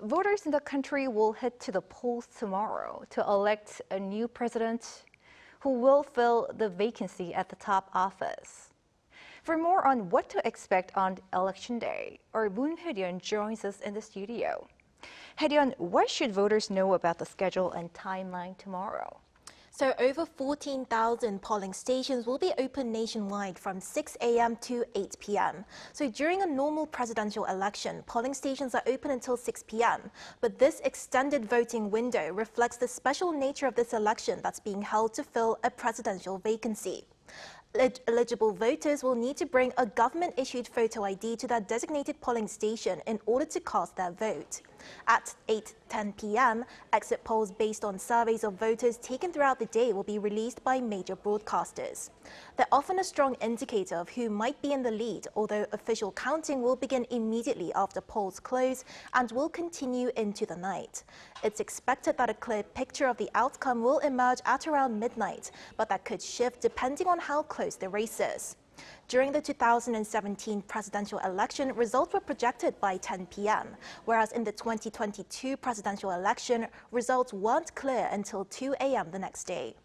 Voters in the country will head to the polls tomorrow to elect a new president who will fill the vacancy at the top office. For more on what to expect on Election Day, our Moon Hye-ryeon joins us in the studio. Hye-ryeon, what should voters know about the schedule and timeline tomorrow? So over 14,000 polling stations will be open nationwide from 6 a.m. to 8 p.m. So during a normal presidential election, polling stations are open until 6 p.m. But this extended voting window reflects the special nature of this election that's being held to fill a presidential vacancy. Eligible voters will need to bring a government-issued photo ID to their designated polling station in order to cast their vote. At 8:10 p.m., exit polls based on surveys of voters taken throughout the day will be released by major broadcasters. They're often a strong indicator of who might be in the lead, although official counting will begin immediately after polls close and will continue into the night. It's expected that a clear picture of the outcome will emerge at around midnight, but that could shift depending on how close the race is. During the 2017 presidential election, results were projected by 10 p.m., whereas in the 2022 presidential election, results weren't clear until 2 a.m. the next day.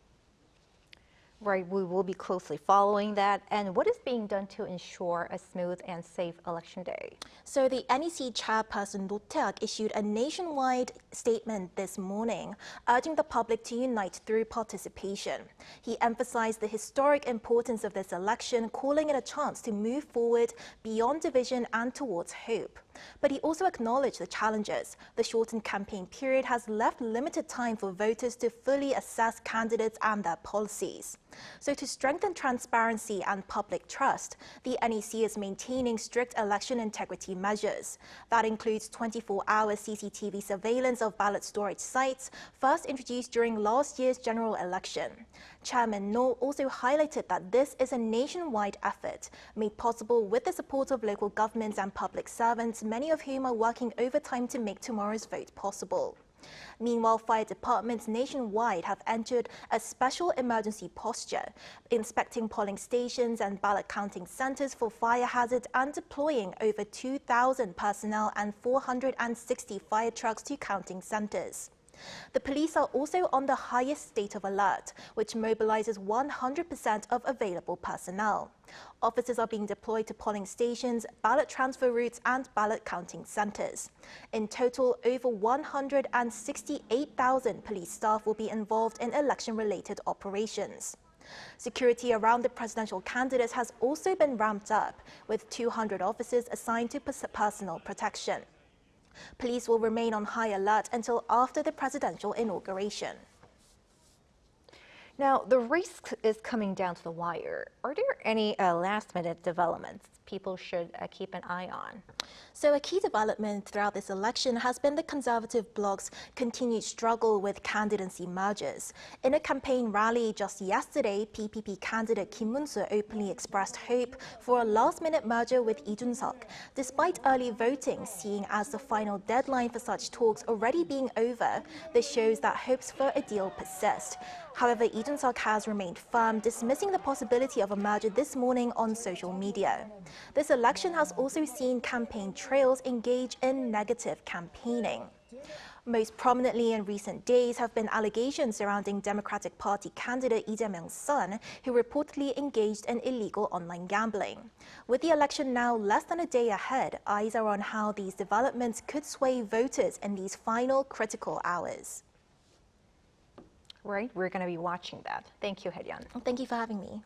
Right, we will be closely following that. And what is being done to ensure a smooth and safe election day? So the NEC chairperson Roh Tae-ak issued a nationwide statement this morning, urging the public to unite through participation. He emphasized the historic importance of this election, calling it a chance to move forward beyond division and towards hope. But he also acknowledged the challenges. The shortened campaign period has left limited time for voters to fully assess candidates and their policies. So to strengthen transparency and public trust, the NEC is maintaining strict election integrity measures. That includes 24-hour CCTV surveillance of ballot storage sites, first introduced during last year's general election. Chairman Roh also highlighted that this is a nationwide effort, made possible with the support of local governments and public servants, many of whom are working overtime to make tomorrow's vote possible. Meanwhile, fire departments nationwide have entered a special emergency posture, inspecting polling stations and ballot counting centers for fire hazards and deploying over 2,000 personnel and 460 fire trucks to counting centers. The police are also on the highest state of alert, which mobilizes 100% of available personnel. Officers are being deployed to polling stations, ballot transfer routes, and ballot counting centers. In total, over 168,000 police staff will be involved in election-related operations. Security around the presidential candidates has also been ramped up, with 200 officers assigned to personal protection. Police will remain on high alert until after the presidential inauguration. Now, the race is coming down to the wire. Are there any last-minute developments people should keep an eye on? So a key development throughout this election has been the Conservative bloc's continued struggle with candidacy mergers. In a campaign rally just yesterday, PPP candidate Kim Moon-soo openly expressed hope for a last-minute merger with Lee Jun-seok, despite early voting seeing as the final deadline for such talks already being over. This shows that hopes for a deal persist. However, Lee Jun-seok has remained firm, dismissing the possibility of a merger this morning on social media. This election has also seen campaign trails engage in negative campaigning. Most prominently in recent days have been allegations surrounding Democratic Party candidate Lee Jae-myung's son, who reportedly engaged in illegal online gambling. With the election now less than a day ahead, eyes are on how these developments could sway voters in these final critical hours. Right, we're going to be watching that. Thank you, Hye-ryeon. Thank you for having me.